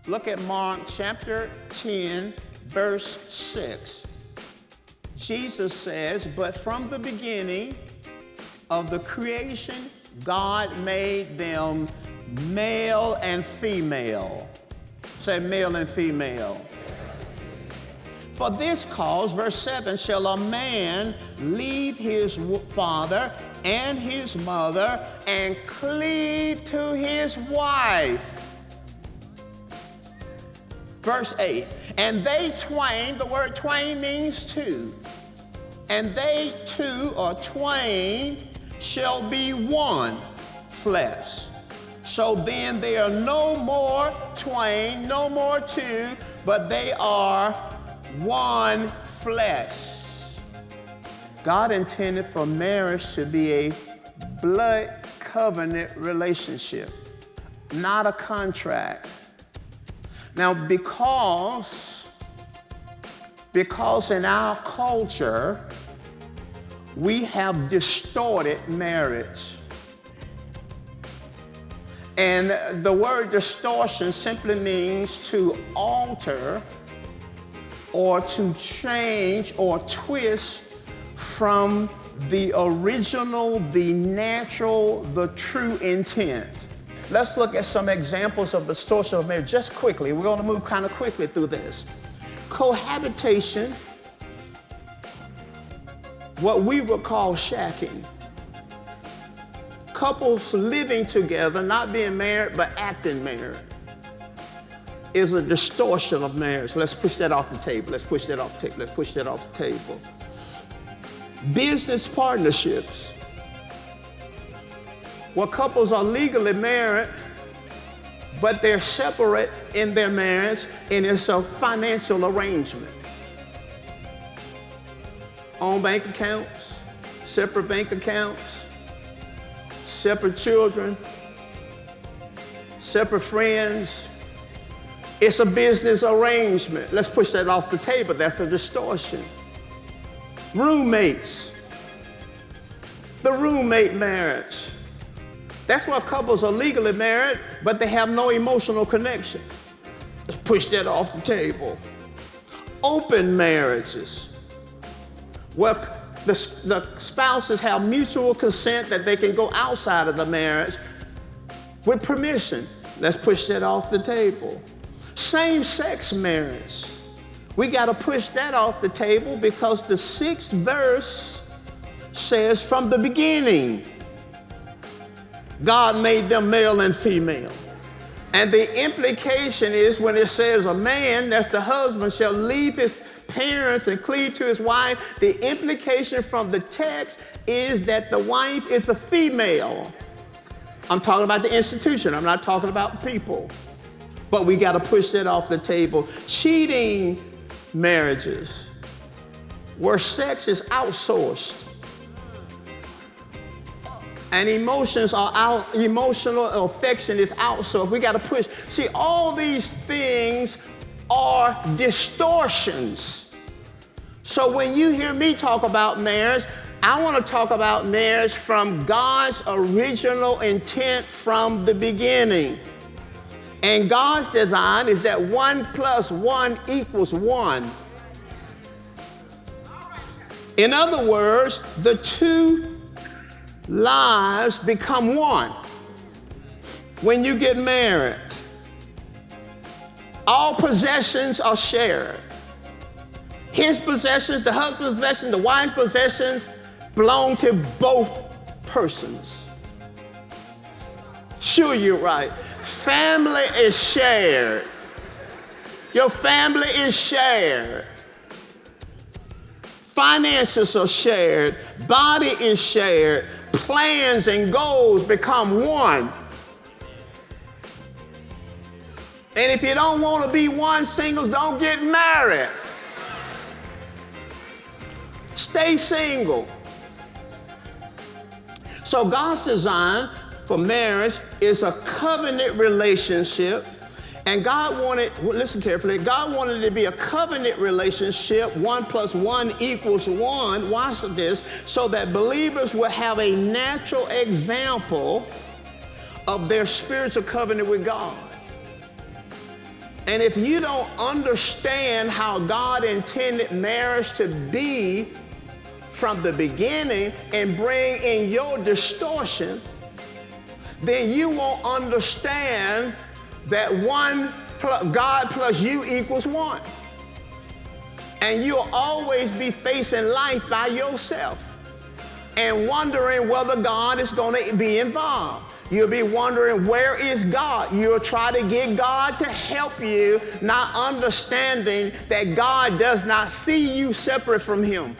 Look at Mark chapter 10, verse 6. Jesus says, but from the beginning of the creation, God made them male and female. Say male and female. For this cause, verse 7, shall a man leave his father and his mother and cleave to his wife. Verse 8, and they twain, the word twain means two, and they two or twain shall be one flesh. So then they are no more twain, no more two, but they are one flesh. God intended for marriage to be a blood covenant relationship, not a contract. Now, because in our culture, we have distorted marriage. And the word distortion simply means to alter or to change or twist from the original, the natural, the true intent. Let's look at some examples of distortion of marriage just quickly. We're going to move kind of quickly through this. Cohabitation, what we would call shacking. Couples living together, not being married, but acting married, is a distortion of marriage. Let's push that off the table. Let's push that off the table. Let's push that off the table. Business partnerships, where couples are legally married, but they're separate in their marriage, and it's a financial arrangement. Own bank accounts, separate bank accounts, separate children, separate friends. It's a business arrangement. Let's push that off the table. That's a distortion. Roommates, the roommate marriage. That's where couples are legally married, but they have no emotional connection. Let's push that off the table. Open marriages, where the spouses have mutual consent that they can go outside of the marriage with permission. Let's push that off the table. Same-sex marriage. We got to push that off the table because the 6th verse says from the beginning, God made them male and female. And the implication is when it says a man, that's the husband, shall leave his parents and cleave to his wife, the implication from the text is that the wife is a female. I'm talking about the institution. I'm not talking about people. But we got to push that off the table. Cheating marriages, where sex is outsourced and emotional affection is outsourced. We got to push. See, all these things are distortions. So when you hear me talk about marriage, I want to talk about marriage from God's original intent from the beginning. And God's design is that 1 + 1 = 1. In other words, the two lives become one when you get married. All possessions are shared. His possessions, the husband's possessions, the wife's possessions belong to both persons. Sure, you're right. Family is shared. Your family is shared. Finances are shared. Body is shared. Plans and goals become one. And if you don't want to be one, singles, don't get married. Stay single. So God's design for marriage is a covenant relationship. And God wanted, listen carefully, God wanted it to be a covenant relationship, 1 + 1 = 1, watch this, so that believers will have a natural example of their spiritual covenant with God. And if you don't understand how God intended marriage to be from the beginning and bring in your distortion, then you won't understand that God plus you equals one. And you'll always be facing life by yourself and wondering whether God is going to be involved. You'll be wondering, where is God? You'll try to get God to help you, not understanding that God does not see you separate from Him.